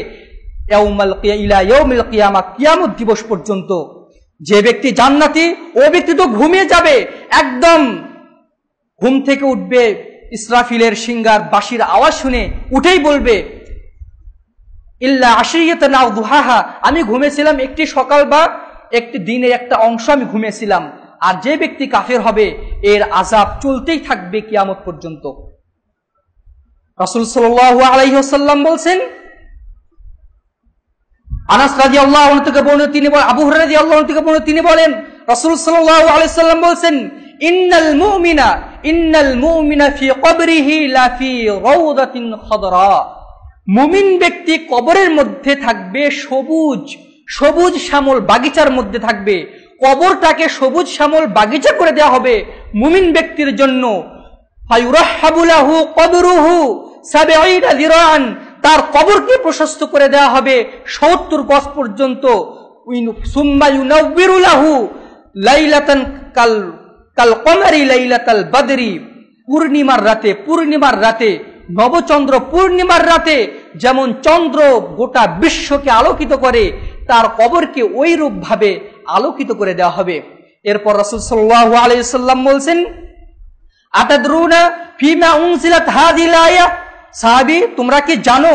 ইলা ইয়াউমিল কিয়ামা, কিয়ামত দিবস পর্যন্ত। যে ব্যক্তি জান্নাতি, ও ব্যক্তি তো ঘুমিয়ে যাবে, একদম ঘুম থেকে উঠবে, ইসরাফিলের সিঙ্গার বাঁশির আওয়াজ শুনে উঠেই বলবে ইল্লা আশরিয়াতান আও দুহাহা, আমি ঘুমিয়েছিলাম একটি সকাল বা একটি দিনের একটা অংশ আমি ঘুমিয়েছিলাম। আর যে ব্যক্তি কাফের হবে, এর আযাব চলতেই থাকবে কিয়ামত পর্যন্ত। রাসূল সাল্লাল্লাহু আলাইহি ওয়াসাল্লাম বলছেন, আনাস রাদিয়াল্লাহু আনহু থেকে বর্ণিত, তিনি বলেন, আবু হুরায়রা রাদিয়াল্লাহু আনহু থেকে বর্ণিত, তিনি বলেন রাসূল সাল্লাল্লাহু আলাইহি ওয়াসাল্লাম বলেন, ইন্নাল মুমিনা ফি কবরিহি লা ফি রাউদাতিন খাদরা, মুমিন ব্যক্তি কবরের মধ্যে থাকবে সবুজ শ্যামল বাগিচার মধ্যে থাকবে। কবরটাকে সবুজ শ্যামল বাগিচা করে দেওয়া হবে মুমিন ব্যক্তির জন্য। ফায়ুরাহহাবু লাহু কবরুহু 70 যিরাআন, তার কবরকে প্রশস্ত করে দেওয়া হবে 70 গজ পর্যন্ত। সুম্মা ইউনাওয়িরু লাহু লাইলাতান কাল কমারি লাইলাতাল বদরি, পূর্ণিমার রাতে নবচন্দ্র পূর্ণিমার রাতে যেমন চন্দ্র গোটা বিশ্বকে আলোকিত করে, তার কবরকে ওই রূপ ভাবে আলোকিত করে দেওয়া হবে। এরপর রাসূল সাল্লাল্লাহু আলাইহি ওয়াসাল্লাম বলেন, আতাদরুনা ফিমা উনজিলাত হাযিল আয়াহ, সাহাবী তোমরা কি জানো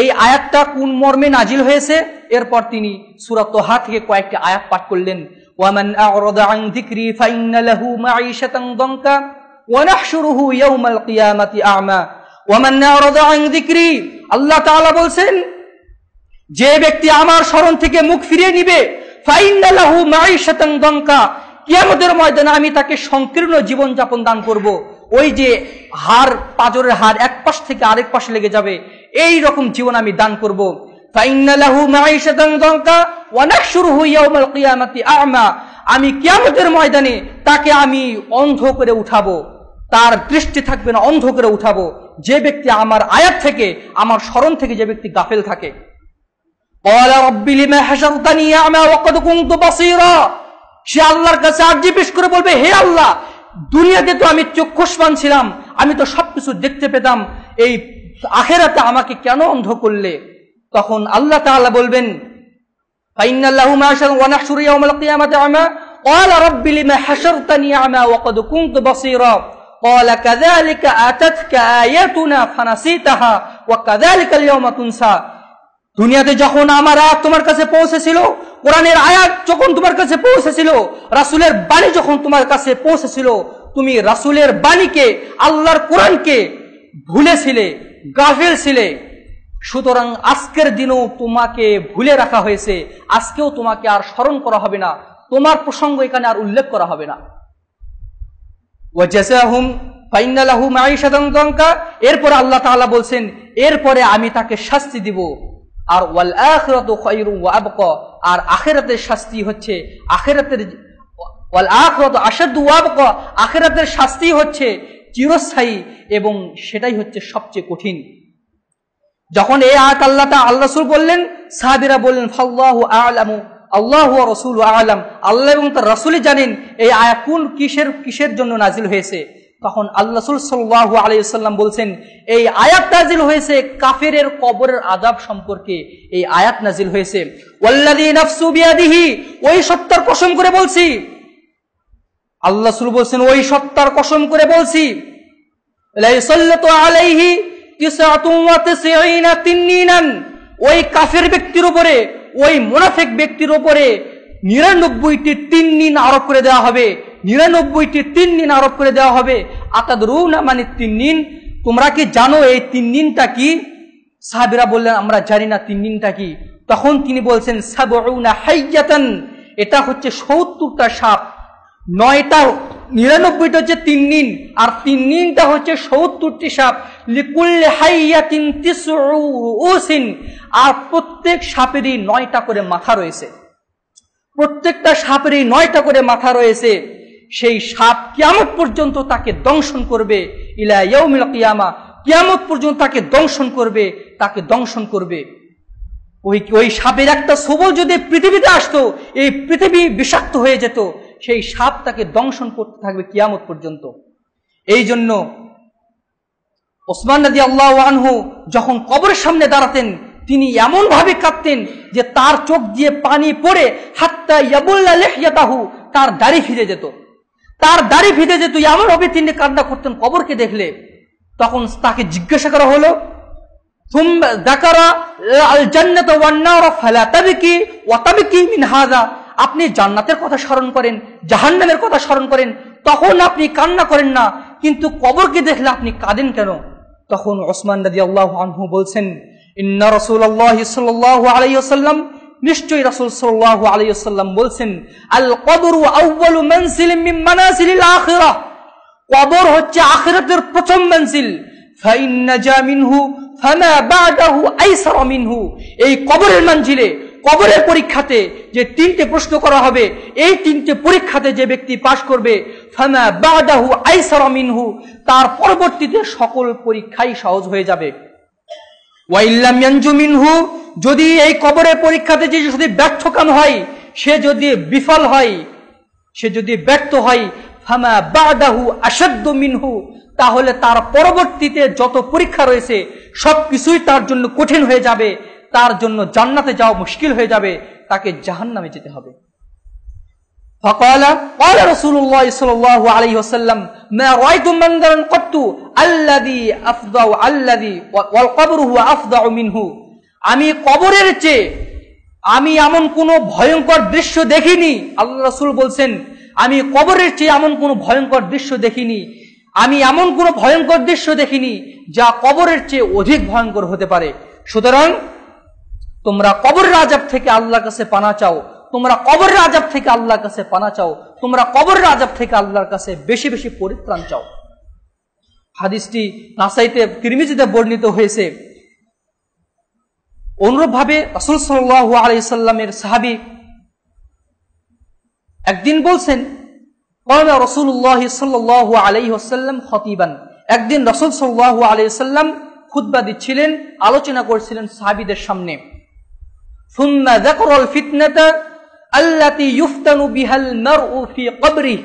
এই আয়াতটা কোন মর্মে নাজিল হয়েছে? এরপর তিনি সূরা তোহা থেকে কয়েকটি আয়াত পাঠ করলেন। ওয়ামান আ'রাদা আন যিকরি ফাইন্না লাহু মাঈশাতান দানকা ওয়া নাহশুরুহু ইয়াওমাল কিয়ামাতি আ'মা ওয়ামান আ'রাদা আন যিকরি, আল্লাহ তাআলা বলেন, যে ব্যক্তি আমার স্মরণ থেকে মুখ ফিরিয়ে নিবে, ফাইন্না লাহু মাঈশাতান দানকা, কিয়ামতের ময়দানে আমি তাকে সংকীর্ণ জীবন যাপন দান করব। ওই যে পাঁজরের হাড় এক পাশ থেকে আরেক পাশে লেগে যাবে, এই রকম জীবন আমি দান করব। ফাইন্না লাহু মাঈশাতান দানকা ওয়া নাহশুরুহু ইয়াওমাল কিয়ামাতি আ'মা, আমি কিয়ামতের ময়দানে তাকে আমি অন্ধ করে উঠাবো, তার দৃষ্টি থাকবে না, অন্ধ করে উঠাবো। যে ব্যক্তি আমার আয়াত থেকে, আমার স্মরণ থেকে যে ব্যক্তি গাফেল থাকে। ক্বালা রাব্বি লিমা হাশারতানি আ'মা ওয়া ক্বাদ কুনতু বাসীরা, সে আল্লাহর কাছে আরজি পেশ করে বলবে, হে আল্লাহ, দুনিয়াতে তো আমি চক্ষুষ্মান ছিলাম, আমি তো সবকিছু দেখতে পেতাম, এই আখিরাতে আমাকে কেন অন্ধ করলে? তখন আল্লাহ তাআলা বলবেন, ফাইন্না লাহু মা'শারু ওয়া নাহশুরু ইয়াওমাল কিয়ামাতি আমা ক্বালা রাব্বি লিমা হাশারতানি আমা ওয়া ক্বাদ কুনতু বাসীরা ক্বালা কাযালিকা আতাতকা আয়াতুনা ফানাসিতাহা ওয়া কাযালিকাল ইয়াওমা তুনসা। দুনিয়াতে যখন আমার আয়াত তোমার কাছে পৌঁছেছিল, কোরআনের আয়াত যখন তোমার কাছে পৌঁছেছিল, রাসূলের বাণী যখন তোমার কাছে পৌঁছেছিল, তুমি রাসূলের বাণীকে, আল্লাহর কোরআনকে ভুলেছিলে, গাফিল ছিলে। সুতরাং আজকের দিনও তোমাকে ভুলে রাখা হয়েছে, আজকেও তোমাকে আর স্মরণ করা হবে না, তোমার প্রসঙ্গ এখানে আর উল্লেখ করা হবে না। ওয়াজাযাহুম ফাইন্না লাহু মাঈশাতান দানকা। এরপর আল্লাহ তাআলা বলছেন, এরপরে আমি তাকে শাস্তি দিব। আর ওয়াল আখিরাতু খায়রু ওয়া আবকা, আর আখিরাতের শাস্তি হচ্ছে, আখিরাতের ওয়াল আখিরাতু আশাদ্দু ওয়া আবকা, আখিরাতের শাস্তি হচ্ছে চিরস্থায়ী এবং সেটাই হচ্ছে সবচেয়ে কঠিন। যখন এই আয়াত আল্লাহ রাসূল বললেন, সাহাবীরা বললেন ফাল্লাহু আ'লামু, আল্লাহু ওয়া রাসূলু আ'লাম, আল্লাহ এবং তার রাসূলই জানেন এই আয়াত কোন কিসের জন্য নাজিল হয়েছে। তখন আল্লাহ রাসূল সাল্লাল্লাহু আলাইহি ওয়াসাল্লাম বলছেন, এই আয়াত নাজিল হয়েছে কাফেরের কবরের আযাব সম্পর্কে, এই আয়াত নাজিল হয়েছে। ওয়াল্লাযী নাফসু বিয়াদিহি, ওই সত্তার কসম করে বলছি, আল্লাহ রাসূল বলছেন ওই সত্তার কসম করে বলছি, লা ইসাল্লাতু আলাইহি 99 তিন্নিনান, ওই কাফের ব্যক্তির উপরে, ওই মুনাফিক ব্যক্তির উপরে 99টি তিন্নিন আরোপ করে দেওয়া হবে, 99টি তিন্নিন আরোপ করে দেওয়া হবে। আতাদরুনা মানে তিন্নিন, তোমরা কি জানো এই তিন্নিনটা কি? সাহাবীরা বললেন আমরা জানি না তিন্নিনটা কি। তখন তিনি বলছেন সাবউনা হাইয়াতান, এটা হচ্ছে 70টা সাপ, 99টা হচ্ছে তিন্নিন, আর তিন্নিনটা হচ্ছে 70টি সাপ। লিকুল্লি হাইয়াতিন তিসউ রুউসিন, আর প্রত্যেক সাপেরই 9টা করে মাথা রয়েছে, প্রত্যেকটা সাপেরই 9টা করে মাথা রয়েছে। সেই সাপ কিয়ামত পর্যন্ত তাকে দংশন করবে, ইলা ইয়াউমিল কিয়ামা, কিয়ামত পর্যন্ত তাকে দংশন করবে, তাকে দংশন করবে। ওই সাপের একটা সবল যদি পৃথিবীতে আসতো, এই পৃথিবী বিষাক্ত হয়ে যেত, সেই সাপ তাকে দংশন করতে থাকবে কিয়ামত পর্যন্ত। এই জন্য ওসমান রাদিয়াল্লাহু আনহু যখন কবরের সামনে দাঁড়াতেন, তিনি এমন ভাবে কাঁদতেন যে তার চোখ দিয়ে পানি পড়ে হাত্তা ইয়াবুল্লা লিহইয়াতাহু, তার দাড়ি ভিজে যেত, তার দাড়ি ভিজে যেত, এমন ভাবে তিনি কান্না করতেন কবরকে দেখলে। তখন তাকে জিজ্ঞাসা করা হলো, সুম্মা যাকারা আল জান্নাতা ওয়ান নার ফালা তাবকি ওয়া তাবকি মিন হাযা, আপনি জান্নাতের কথা স্মরণ করেন, জাহান্নামের কথা স্মরণ করেন, তখন আপনি কান্না করেন না, কিন্তু কবরকে দেখলে আপনি কাঁদেন কেন? তখন ওসমান রাদিয়াল্লাহু আনহু বলছেন, ইন্না রাসূলুল্লাহি সাল্লাল্লাহু আলাইহি ওয়াসাল্লাম, নিশ্চয়ই রাসূল সাল্লাল্লাহু আলাইহি ওয়াসাল্লাম বলছেন, আল কবরু আউয়ালু মানজিলিন মিন মানাজিলিল আখিরাহ, কবর হচ্ছে আখিরাতের প্রথম মঞ্জিল। ফাইন নাজা মিনহু ফামা বাদাহু আইসার মিনহু, এই কবরের মঞ্জিলে, কবরের পরীক্ষাতে যে 3টে প্রশ্ন করা হবে, এই 3টে পরীক্ষাতে যে ব্যক্তি পাশ করবে, ফামা বাদাহু আইসার মিনহু, তার পরবর্তীতে সকল পরীক্ষাই সহজ হয়ে যাবে। ওয়া ইল্লাম ইয়ানজু মিনহু, যদি এই কবরের পরীক্ষাতে যে যদি ব্যর্থকাম হয়, সে যদি বিফল হয়, সে যদি ব্যর্থ হয়, ফামা বাদাহু আশাদ্দু মিনহু, তাহলে তার পরবর্তীতে যত পরীক্ষা রয়েছে সবকিছুই তার জন্য কঠিন হয়ে যাবে, তার জন্য জান্নাতে যাওয়া মুশকিল হয়ে যাবে, তাকে জাহান্নামে যেতে হবে। ফাকালা ক্বালা রাসূলুল্লাহ সাল্লাল্লাহু আলাইহি ওয়াসাল্লাম, মা রাআইতু মানজারান ক্বাত্তু আল্লাযী আফদাউ আল্লাযী ওয়াল কবরু হুয়া আফদাউ মিনহু, আমি কবরের চেয়ে আমি এমন কোন ভয়ঙ্কর দৃশ্য দেখিনি। আল্লাহ রাসূল বলছেন, আমি কবরের চেয়ে এমন কোন ভয়ঙ্কর দৃশ্য দেখিনি, আমি এমন কোন ভয়ঙ্কর দৃশ্য দেখিনি যা কবরের চেয়ে অধিক ভয়ঙ্কর হতে পারে। সুতরাং তোমরা কবরের আযাব থেকে আল্লাহর কাছে পানা চাও, তোমরা কবরের আযাব থেকে আল্লাহর কাছে পানা চাও, তোমরা কবরের আযাব থেকে আল্লাহর কাছে বেশি বেশি পরিত্রাণ চাও। হাদিসটি নাসাইতে, তিরমিজিতে বর্ণিত হয়েছে। অনুরূপভাবে রাসূল সাল্লাল্লাহু আলাইহি সাল্লামের সাহাবী একদিন বলছেন, ক্বালা রাসূলুল্লাহ সাল্লাল্লাহু আলাইহি ওয়াসাল্লাম খতীবান, একদিন রাসূল সাল্লাল্লাহু আলাইহি ওয়াসাল্লাম খুতবা দিচ্ছিলেন, আলোচনা করছিলেন সাহাবীদের সামনে। সুম্মা যাকারাল ফিতনাতা আল্লাতী ইফতানু বিহাল মারউ ফি কবরিহি,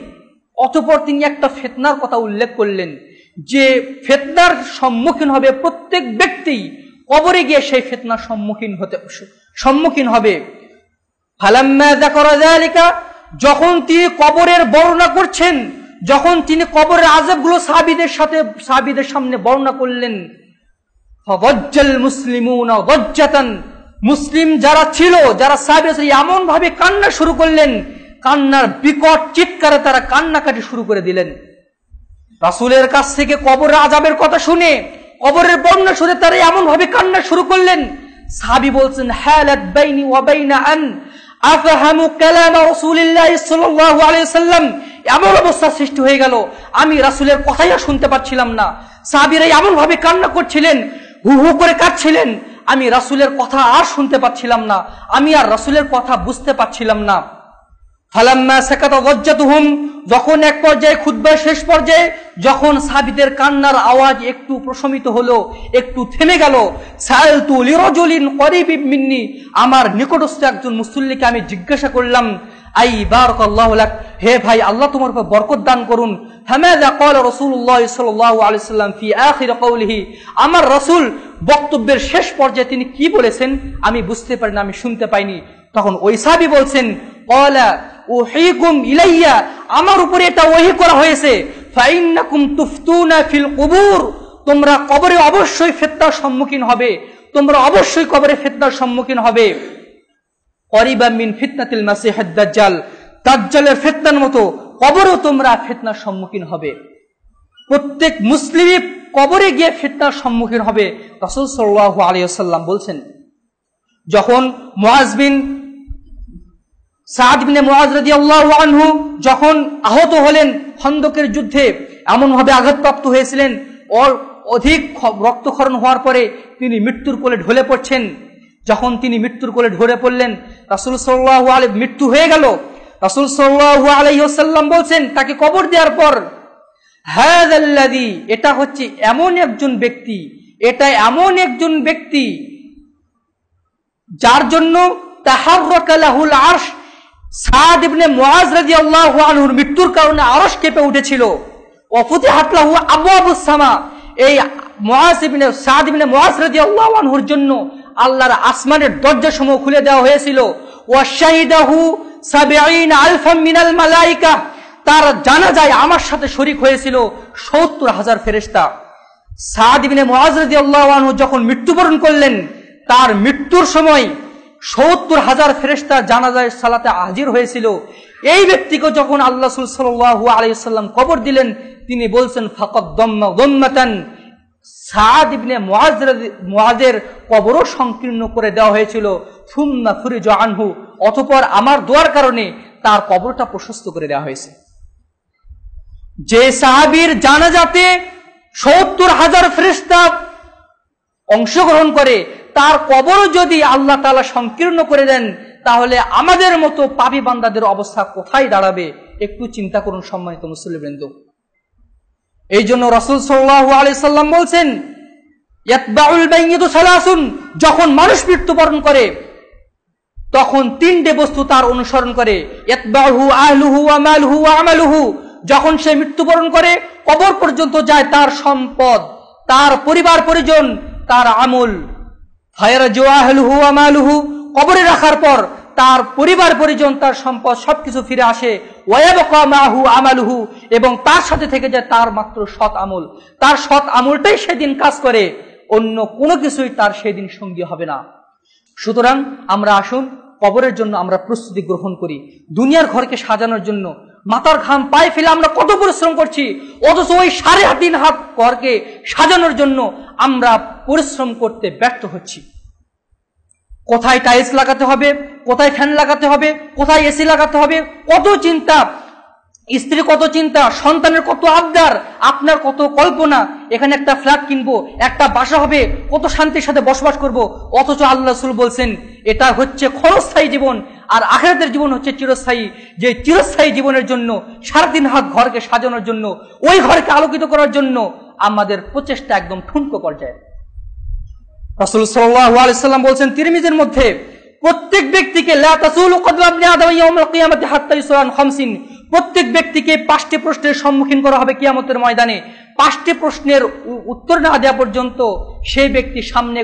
অতঃপর তিনি একটা ফিতনার কথা উল্লেখ করলেন, যে ফিতনার সম্মুখীন হবে প্রত্যেক ব্যক্তি, কবরে গিয়ে সেই ফিতনার সম্মুখীন হবে। ফালাম্মা যাকারা যালিকা, যখন তিনি কবরের বর্ণনা করছেন, যখন তিনি কবরের আযাবগুলো সাহাবীদের সামনে বর্ণনা করলেন, ফাদাজ্জাল মুসলিমুনা দাজ্জাতান, মুসলিম যারা ছিল, যারা সাহাবী এমন ভাবে কান্না শুরু করলেন, কান্নার বিকট চিৎকারে তারা কান্নাকাটি শুরু করে দিলেন। রাসূলের কাছ থেকে কবরের আযাবের কথা শুনে, কবরের বর্ণনা শুনে তারা এমন ভাবে কান্না শুরু করলেন। সাহাবী বলছেন, হালাত বাইনি ওয়া বাইনা আন আফহামু কালাম রাসূলিল্লাহ সাল্লাল্লাহু আলাইহি ওয়াসাল্লাম, এমন অবস্থা সৃষ্টি হয়ে গেল আমি রাসূলের কথাই আর শুনতে পাচ্ছিলাম না। সাহাবীরা এমন ভাবে কান্না করছিলেন, হু হু করে কাঁদছিলেন, আমি রাসূলের কথা আর শুনতে পাচ্ছিলাম না, আমি আর রাসূলের কথা বুঝতে পাচ্ছিলাম না। ফালাম্মা সাকাতা দাজ্জাতুহুম, যখন এক পর্যায়ে খুতবার শেষ পর্যায়ে যখন সাহাবীদের কান্নার আওয়াজ একটু প্রশমিত হলো, একটু থেমে গেল, সাআলতু লিরাজুলিন করিবিম মিন্নি, আমার নিকটস্থ একজন মুসল্লিকে আমি জিজ্ঞাসা করলাম, আই বারাকাল্লাহু লাক, হে ভাই আল্লাহ তোমার উপর বরকত দান করুন। হামাযা ক্বালা রাসূলুল্লাহ সাল্লাল্লাহু আলাইহি ওয়াসাল্লাম ফি আখির কওলিহি, আমার রাসূল বক্তব্যের শেষ পর্যায়ে তিনি কি বলেছেন আমি বুঝতে পারি না, আমি শুনতে পাইনি। তখন ওই সাহাবী বলছেন, ক্বালা উহিকুম ইলাইয়া, আমার উপরে এটা ওহী করা হয়েছে, ফাইন্নাকুম তুফতুনা ফিল কুবুর, তোমরা কবরে অবশ্যই ফিতনার সম্মুখীন হবে, তোমরা অবশ্যই কবরে ফিতনার সম্মুখীন হবে। করিবা মিন ফিতনাতিল মাসিহিদ দাজ্জাল, দাজ্জালের ফিতনার মতো কবরেও তোমরা ফিতনার সম্মুখীন হবে। প্রত্যেক মুসলিমই কবরে গিয়ে ফিতনার সম্মুখীন হবে। রাসূল সাল্লাল্লাহু আলাইহি ওয়াসাল্লাম বলছেন, যখন সাদ ইবনে মুআজ রাদিয়াল্লাহু আনহু যখন আহত হলেন খন্দকের যুদ্ধে, এমন ভাবে আঘাতপ্রাপ্ত হয়েছিলেন, অধিক রক্তক্ষরণ হওয়ার পরে তিনি মৃত্যুর কোলে ঢলে পড়ছেন। যখন তিনি মৃত্যুর কোলে ঢলে পড়লেন, রাসূল সাল্লাল্লাহু আলাইহি মৃত্যু হয়ে গেল, রাসূল সাল্লাল্লাহু আলাইহি ওয়াসাল্লাম বলছেন তাকে কবর দেওয়ার পর, হাযাল্লাযী, এটা হচ্ছে এমন একজন ব্যক্তি, এটা এমন একজন ব্যক্তি যার জন্য তাহাররাকা লাহুল আরশ, সাদ ইবনে মুআজ রাদিয়াল্লাহু আনহুর মৃত্যুর কারণে আরশ কেঁপে উঠেছিল। ওয়া ফুতিহাত লাহু আবওয়াবুস সামা, এই সাদ ইবনে মুআজ রাদিয়াল্লাহু আনহুর জন্য আল্লাহর আসমানের দরজাসমূহ খুলে দেওয়া হয়েছিল। ওয়া শাহিদাহু ৭০,০০০ মিনাল মালায়েকা, তার জানাজায় আমার সাথে শরীক হয়েছিল ৭০,০০০ ফেরেশতা। সাদ ইবনে মুআজ রাদিয়াল্লাহু আনহু যখন মৃত্যুবরণ করলেন, তার মৃত্যুর সময় ৭০,০০০ ফেরেশতা জানাজায় সালাতে হাজির হয়েছিল। এই ব্যক্তিকে যখন আল্লাহ সাল্লাল্লাহু আলাইহি ওয়াসাল্লাম কবর দিলেন, তিনি বলছেন, ফাকাদ দাম্মাতান, সাদ ইবনে মুআজের কবরও সংকীর্ণ করে দেওয়া হয়েছিল। সুম্মা ফুরিজা আনহু, অতঃপর আমার দোয়ার কারণে তার কবরটা প্রশস্ত করে দেওয়া হয়েছে। যে সাহাবীর জানাজাতে ৭০,০০০ ফেরেশতা অংশগ্রহণ করে, তার কবরও যদি আল্লাহ তাআলা সংকীর্ণ করে দেন, তাহলে আমাদের মতো পাপী বান্দাদের অবস্থা কোথায় দাঁড়াবে? একটু চিন্তা করুন সম্মানিত মুসলিমবৃন্দ। এই জন্য রাসূল সাল্লাল্লাহু আলাইহি সাল্লাম বলছেন, ইয়াতবাউল মাইয়িতু সালাসুন, যখন মানুষ মৃত্যুবরণ করে তখন তিনটে বস্তু তার অনুসরণ করে। ইয়াতবাউহু আহলুহু ওয়া মালুহু ওয়া আমালুহু, যখন সে মৃত্যুবরণ করে কবর পর্যন্ত যায় তার সম্পদ, তার পরিবার পরিজন, তার আমল। ফায়ারজু আহলুহু ওয়া মালুহু, কবরে রাখার পর তার পরিবার পরিজন, তার সম্পদ সবকিছু ফিরে আসে। ওয়ায়াবকা মাহু আমালুহু, এবং তার সাথে থেকে যায় তার মাত্র সৎ আমল। তার সৎ আমলটাই সেদিন কাজ করে, অন্য কোনো কিছুই তার সেদিন সঙ্গী হবে না। সুতরাং আমরা আসুন কবরের জন্য আমরা প্রস্তুতি গ্রহণ করি। দুনিয়ার ঘরকে সাজানোর জন্য মাথার ঘাম পায়ে ফেলে আমরা কত পরিশ্রম করছি, অথচ ওই ৩.৫ হাত ঘরকে সাজানোর জন্য আমরা পরিশ্রম করতে ব্যর্থ হচ্ছি। কোথায় টাইলস লাগাতে হবে, কোথায় ফ্যান লাগাতে হবে, কোথায় এসি লাগাতে হবে, কত চিন্তা, স্ত্রী কত চিন্তা, সন্তানের কত আবদার, আপনার কত কল্পনা, এখানে একটা ফ্ল্যাট কিনবো, একটা বাসা হবে, কত শান্তির সাথে বসবাস করব। অথচ আল্লাহ রাসূল বলছেন এটা হচ্ছে ক্ষণস্থায়ী জীবন, আর আখিরাতের জীবন হচ্ছে চিরস্থায়ী। যে চিরস্থায়ী জীবনের জন্য ৩.৫ হাত ঘরকে সাজানোর জন্য, ওই ঘরকে আলোকিত করার জন্য আমাদের প্রচেষ্টা একদম ঠুনকো পর্যায়ে। রাসূল সাল্লাল্লাহু আলাইহি সাল্লাম বলছেন তিরমিজির মধ্যে, প্রত্যেক ব্যক্তিকে লা তাসুলু কদমা ইবনে আদম ইয়াউমুল কিয়ামাতি হাত্তা ইসরান ৫০, প্রত্যেক ব্যক্তিকে ৫টি প্রশ্নের সম্মুখীন করা হবে কিয়ামতের ময়দানে। 5টি প্রশ্নের উত্তর না দেওয়া পর্যন্ত সেই ব্যক্তি সামনে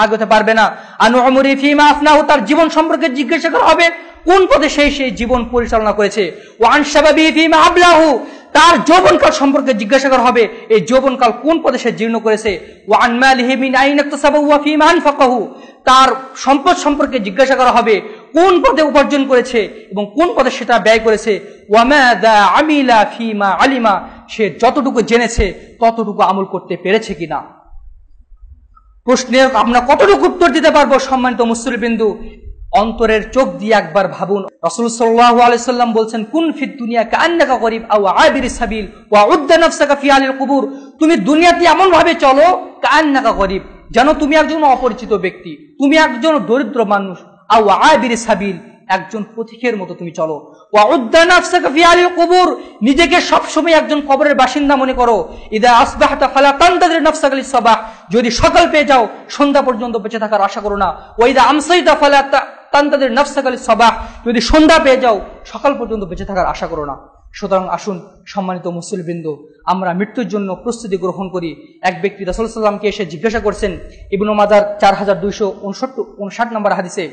আগতে পারবে না। আনু উমরি ফিমা আফনাহু, তার জীবন সম্পর্কে জিজ্ঞাসা করা হবে কোন পথে সেই জীবন পরিচালনা করেছে। ওয়ান শাবাবি ফিমা আবলাহু, তার যৌবনকাল সম্পর্কে জিজ্ঞাসা করা হবে এই যৌবনকাল কোন পথে সে জীর্ণ করেছে। ওয়ান মালিহি মিন আইনা ইকতাসাবাহু ওয়া ফিমা আনফাকাহু, তার সম্পদ সম্পর্কে জিজ্ঞাসা করা হবে কোন পথে উপার্জন করেছে এবং কোন পথে সেটা ব্যয় করেছে। ওয়া মাযা আমিলা ফিমা আলিমা, সে যতটুকু জেনেছে ততটুকু আমল করতে পেরেছে কিনা। প্রশ্নের আমরা কতটুকু উত্তর দিতে পারবো সম্মানিত মুসলিমবিন্দু, অন্তরের চোখ দিয়ে একবার ভাবুন। রাসূল সাল্লাল্লাহু আলাইহি সাল্লাম বলছেন, কুন ফিদ দুনিয়া কাআন্নাকা গরিব আও আবিরিস সাবিল ওয়া উদ্দা নাফসাকা ফি আলিল কুবুর, তুমি দুনিয়াতে এমন ভাবে চলো কাআন্নাকা গরিব, যেন তুমি একজন অপরিচিত ব্যক্তি, তুমি একজন দরিদ্র মানুষ, আও আবিরিস সাবিল, একজন পথিকের মতো তুমি চলো। ওয়া উদ্দা নাফসাকা ফি আলিল কুবুর, নিজেকে সবসময় একজন কবরের বাসিন্দা মনে করো। ইদা আসবাহতা ফালা তানতাজির নাফসাকা লিস-সাবাহ, যদি সকাল পেয়ে যাও সন্ধ্যা পর্যন্ত বেঁচে থাকার আশা করো না। ওয়া ইদা আমসাইতা ফালা তানতাজির নাফসাকা লিস-সাবাহ, যদি সন্ধ্যা পেয়ে যাও সকাল পর্যন্ত বেঁচে থাকার আশা করো না। সুতরাং আসুন সম্মানিত মুসলিমবৃন্দ, আমরা মৃত্যুর জন্য প্রস্তুতি গ্রহণ করি। এক ব্যক্তি রাসূল সাল্লাল্লাহু আলাইহি ওয়াসাল্লামকে এসে জিজ্ঞাসা করছেন, ইবনে মাজাহ 4259 নম্বর হাদিসে,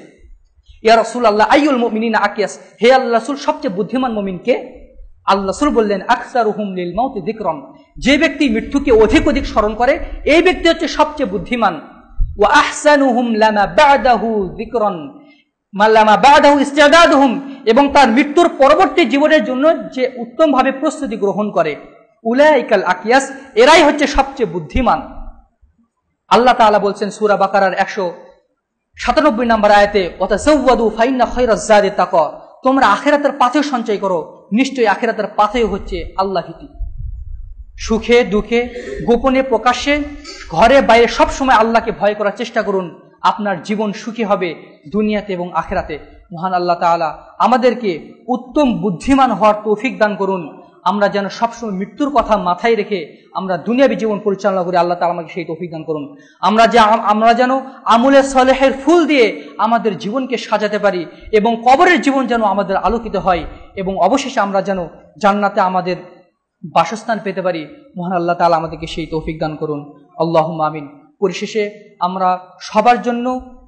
ইয়া রাসূলুল্লাহ আইয়ুল মুমিনিনা আকিয়াস, হে আল্লাহর রাসূল সবচেয়ে বুদ্ধিমান মুমিন কে? আল্লাহ রাসূল বললেন, আকসারুহুম লিল মাউতি যিকরান, যে ব্যক্তি মৃত্যুকে অধিক স্মরণ করে এই ব্যক্তি হচ্ছে সবচেয়ে বুদ্ধিমান। ওয়া আহসানুহুম লামা বা'দাহু যিকরান মাল্লামা বা'দাহু ইস্তিদাদুহুম, এবং তার মৃত্যুর পরবর্তী জীবনের জন্য যে উত্তমভাবে প্রস্তুতি গ্রহণ করে। উলাইকাল আকিয়াস, এরাই হচ্ছে সবচেয়ে বুদ্ধিমান। আল্লাহ তাআলা বলছেন সূরা বাকারার 197 নম্বর আয়াতে, ওয়াতাসাওয়াদু ফাইন্না খায়রাজ যাদি তাকওয়া, তোমরা আখিরাতের পাথেয় সঞ্চয় করো, নিশ্চয়ই আখিরাতের পাথেয় হচ্ছে আল্লাহ ভীতি। সুখে দুঃখে গোপনে প্রকাশ্যে ঘরে বাইরে সব সময় আল্লাহকে ভয় করার চেষ্টা করুন, আপনার জীবন সুখী হবে দুনিয়াতে এবং আখিরাতে। মহান আল্লাহ তাআলা আমাদেরকে উত্তম বুদ্ধিমান হওয়ার তৌফিক দান করুন। আমরা যেন সবসময় মৃত্যুর কথা মাথায় রেখে আমরা দুনিয়াবী জীবন পরিচালনা করি। আল্লাহ তাআলা আমাকে সেই তৌফিক দান করুন। আমরা যেন আমলে সালেহের ফুল দিয়ে আমাদের জীবনকে সাজাতে পারি এবং কবরের জীবন যেন আমাদের আলোকিত হয় এবং অবশেষে আমরা যেন জান্নাতে আমাদের বাসস্থান পেতে পারি। মহান আল্লাহ তাআলা আমাদেরকে সেই তৌফিক দান করুন। আল্লাহুম্মা আমিন। পরিশেষে আমরা সবার জন্য,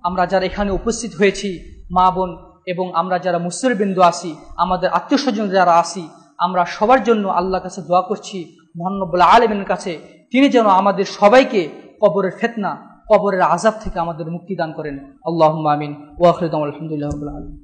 আমরা যারা এখানে উপস্থিত হয়েছি মা বোন এবং আমরা যারা মুসলিমবৃন্দ আছি, আমাদের আত্মীয় স্বজন যারা আছি, আমরা সবার জন্য আল্লাহর কাছে দোয়া করছি, মহান রব্বুল আলামিনের কাছে, তিনি যেন আমাদের সবাইকে কবরের ফিতনা, কবরের আযাব থেকে আমাদের মুক্তি দান করেন। আল্লাহুম্মা আমিন। ওয়া আখিরু দাওয়ানা আলহামদুলিল্লাহি রাব্বিল আলামিন।